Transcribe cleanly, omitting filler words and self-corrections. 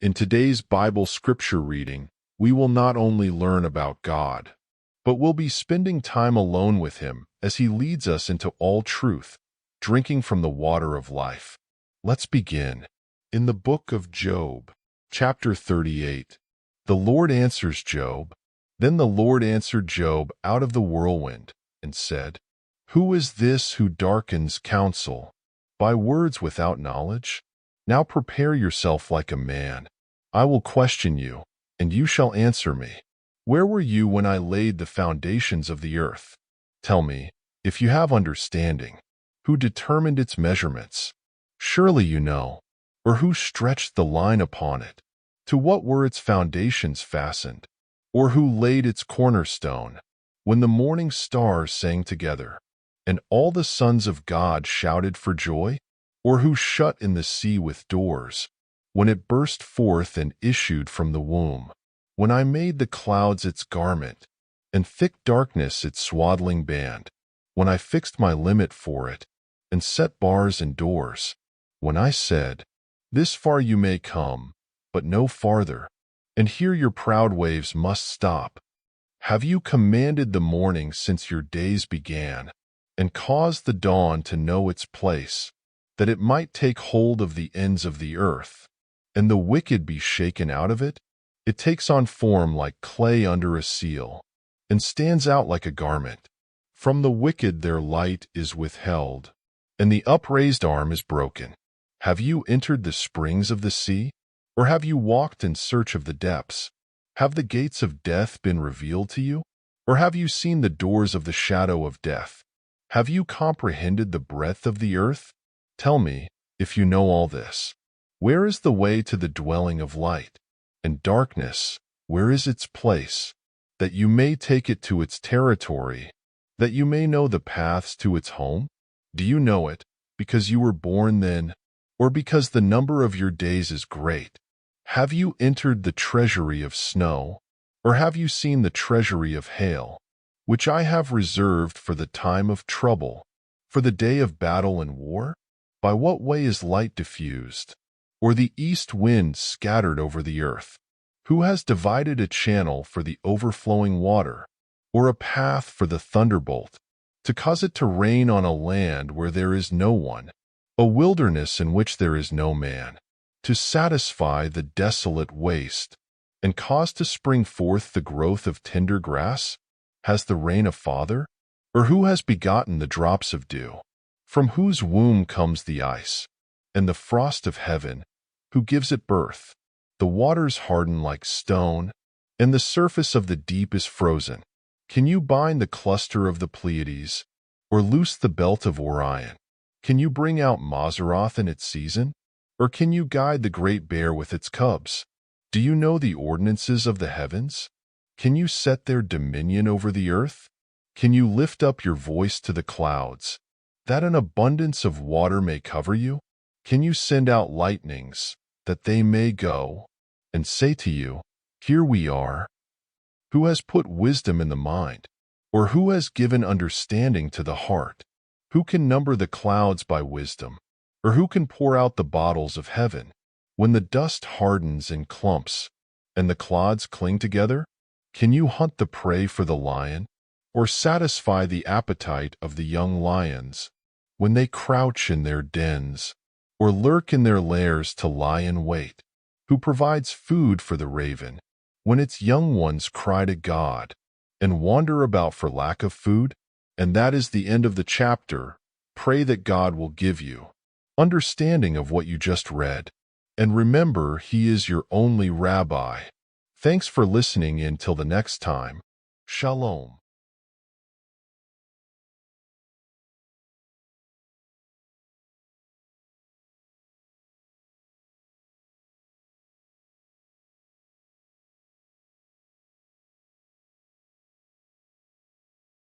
In today's Bible scripture reading, we will not only learn about God, but we'll be spending time alone with Him as He leads us into all truth, drinking from the water of life. Let's begin. In the book of Job, chapter 38, the Lord answers Job. Then the Lord answered Job out of the whirlwind and said, "Who is this who darkens counsel by words without knowledge? Now prepare yourself like a man. I will question you, and you shall answer me. Where were you when I laid the foundations of the earth? Tell me, if you have understanding, who determined its measurements? Surely you know. Or who stretched the line upon it? To what were its foundations fastened? Or who laid its cornerstone? When the morning stars sang together, and all the sons of God shouted for joy? Or who shut in the sea with doors, when it burst forth and issued from the womb? When I made the clouds its garment, and thick darkness its swaddling band, when I fixed my limit for it, and set bars and doors, when I said, this far you may come, but no farther, and here your proud waves must stop. Have you commanded the morning since your days began, and caused the dawn to know its place, that it might take hold of the ends of the earth, and the wicked be shaken out of it? It takes on form like clay under a seal, and stands out like a garment. From the wicked their light is withheld, and the upraised arm is broken. Have you entered the springs of the sea? Or have you walked in search of the depths? Have the gates of death been revealed to you? Or have you seen the doors of the shadow of death? Have you comprehended the breadth of the earth? Tell me, if you know all this. Where is the way to the dwelling of light? And darkness, where is its place? That you may take it to its territory, that you may know the paths to its home? Do you know it, because you were born then, or because the number of your days is great? Have you entered the treasury of snow, or have you seen the treasury of hail, which I have reserved for the time of trouble, for the day of battle and war? By what way is light diffused, or the east wind scattered over the earth? Who has divided a channel for the overflowing water, or a path for the thunderbolt, to cause it to rain on a land where there is no one, a wilderness in which there is no man, to satisfy the desolate waste, and cause to spring forth the growth of tender grass? Has the rain a father? Or who has begotten the drops of dew? From whose womb comes the ice, and the frost of heaven? Who gives it birth? The waters harden like stone, and the surface of the deep is frozen. Can you bind the cluster of the Pleiades, or loose the belt of Orion? Can you bring out Mazzaroth in its season? Or can you guide the great bear with its cubs? Do you know the ordinances of the heavens? Can you set their dominion over the earth? Can you lift up your voice to the clouds, that an abundance of water may cover you? Can you send out lightnings, that they may go, and say to you, here we are? Who has put wisdom in the mind, or who has given understanding to the heart? Who can number the clouds by wisdom, or who can pour out the bottles of heaven? When the dust hardens in clumps, and the clods cling together, can you hunt the prey for the lion, or satisfy the appetite of the young lions, when they crouch in their dens, or lurk in their lairs to lie in wait? Who provides food for the raven, when its young ones cry to God, and wander about for lack of food? And that is the end of the chapter. Pray that God will give you understanding of what you just read. And remember, He is your only rabbi. Thanks for listening in till the next time. Shalom.